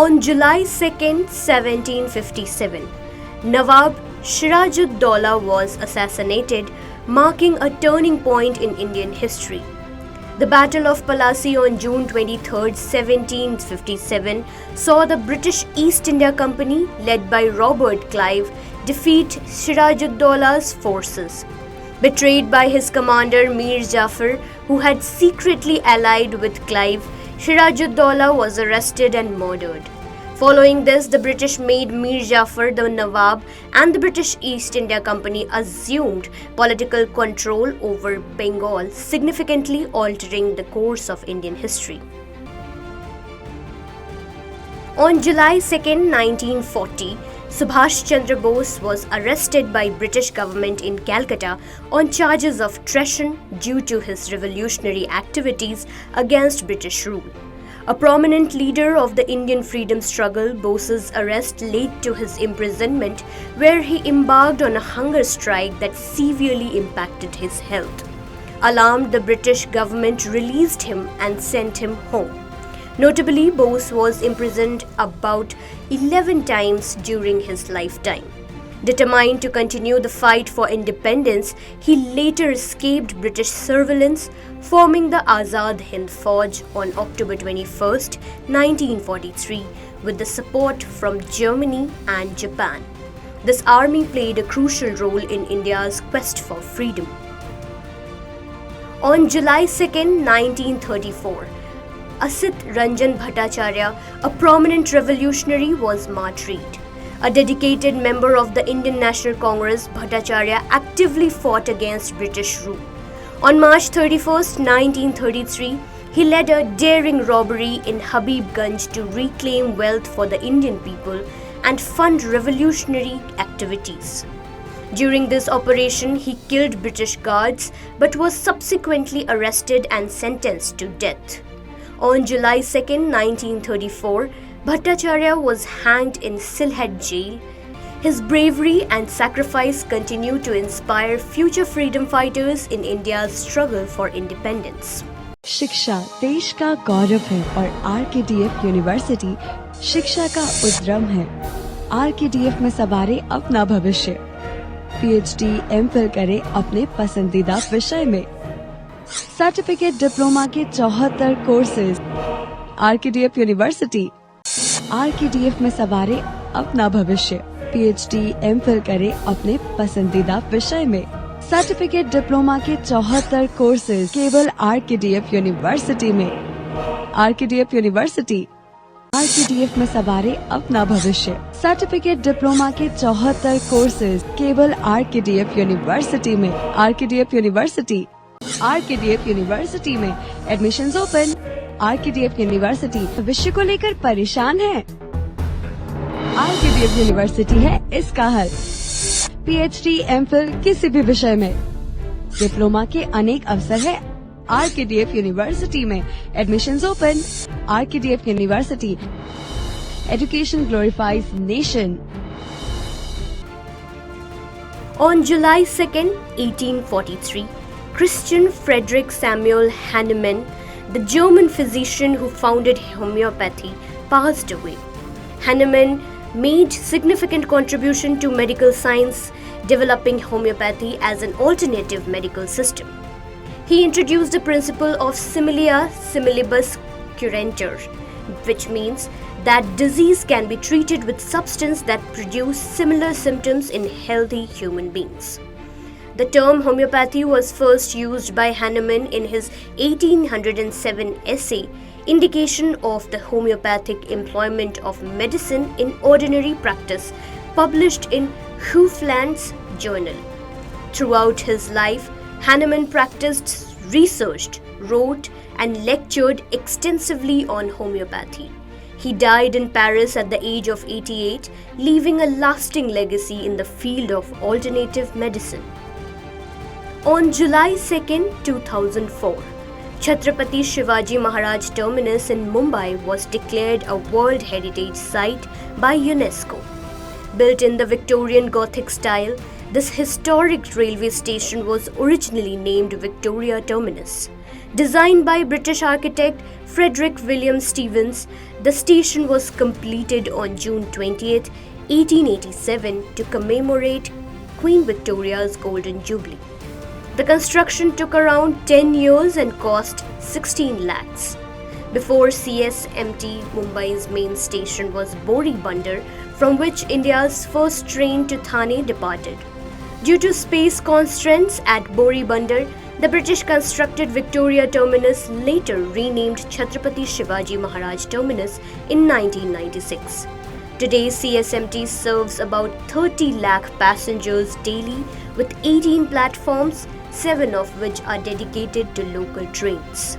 On July 2, 1757, Nawab Siraj-ud-Daulah was assassinated, marking a turning point in Indian history. The Battle of Plassey on June 23, 1757, saw the British East India Company, led by Robert Clive, defeat Siraj-ud-Daulah's forces. Betrayed by his commander Mir Jafar, who had secretly allied with Clive, Siraj-ud-Daulah was arrested and murdered. Following this, the British made Mir Jafar the Nawab, and the British East India Company assumed political control over Bengal, significantly altering the course of Indian history. On July 2, 1940, Subhash Chandra Bose was arrested by British government in Calcutta on charges of treason due to his revolutionary activities against British rule. A prominent leader of the Indian freedom struggle, Bose's arrest led to his imprisonment, where he embarked on a hunger strike that severely impacted his health. Alarmed, the British government released him and sent him home. Notably, Bose was imprisoned about 11 times during his lifetime. Determined to continue the fight for independence, he later escaped British surveillance, forming the Azad Hind Fauj on October 21, 1943, with the support from Germany and Japan. This army played a crucial role in India's quest for freedom. On July 2, 1934, Asit Ranjan Bhattacharya, a prominent revolutionary, was martyred. A dedicated member of the Indian National Congress, Bhattacharya actively fought against British rule. On March 31, 1933, he led a daring robbery in Habibganj to reclaim wealth for the Indian people and fund revolutionary activities. During this operation, he killed British guards but was subsequently arrested and sentenced to death. On July 2, 1934, Bhattacharya was hanged in Sylhet jail. His bravery and sacrifice continue to inspire future freedom fighters in India's struggle for independence. शिक्षा देश का गौरव है और RKDF university शिक्षा का उद्यम है। RKDF में सवारे अपना भविष्य। PhD, MPhil करे अपने पसंदीदा विषय में। सर्टिफिकेट डिप्लोमा के 74 कोर्सेज। RKDF university. RKDF में सवारे अपना भविष्य। PhD, MPhil करे अपने पसंदीदा विषय में। सर्टिफिकेट डिप्लोमा के 74 कोर्सेज केवल RKDF यूनिवर्सिटी में। RKDF university. RKDF में सवारे अपना भविष्य। सर्टिफिकेट डिप्लोमा के 74 कोर्सेज केवल RKDF यूनिवर्सिटी में। RKDF university. RKDF यूनिवर्सिटी में एडमिशंस ओपन। RKDF यूनिवर्सिटी भविष्य को लेकर परेशान है? RKDF यूनिवर्सिटी है इसका हल। PhD, MPhil किसी भी विषय में। डिप्लोमा के अनेक अवसर है RKDF यूनिवर्सिटी में। Admissions open. RKDF university. Education glorifies nation. On July 2, 1843, Christian Friedrich Samuel Hahnemann, the German physician who founded homeopathy, passed away. Hahnemann made significant contribution to medical science, developing homeopathy as an alternative medical system. He introduced the principle of similia similibus curantur, which means that disease can be treated with substances that produce similar symptoms in healthy human beings. The term homeopathy was first used by Hahnemann in his 1807 essay, Indication of the Homeopathic Employment of Medicine in Ordinary Practice, published in Hufeland's Journal. Throughout his life, Hahnemann practiced, researched, wrote, and lectured extensively on homeopathy. He died in Paris at the age of 88, leaving a lasting legacy in the field of alternative medicine. On July 2, 2004, Chhatrapati Shivaji Maharaj Terminus in Mumbai was declared a World Heritage Site by UNESCO. Built in the Victorian Gothic style, this historic railway station was originally named Victoria Terminus. Designed by British architect Frederick William Stevens, the station was completed on June 20th, 1887 to commemorate Queen Victoria's Golden Jubilee. The construction took around 10 years and cost 16 lakhs. Before CSMT, Mumbai's main station was Boribandar, from which India's first train to Thane departed. Due to space constraints at Boribandar, the British constructed Victoria Terminus, later renamed Chhatrapati Shivaji Maharaj Terminus in 1996. Today, CSMT serves about 30 lakh passengers daily with 18 platforms, 7 of which are dedicated to local trains.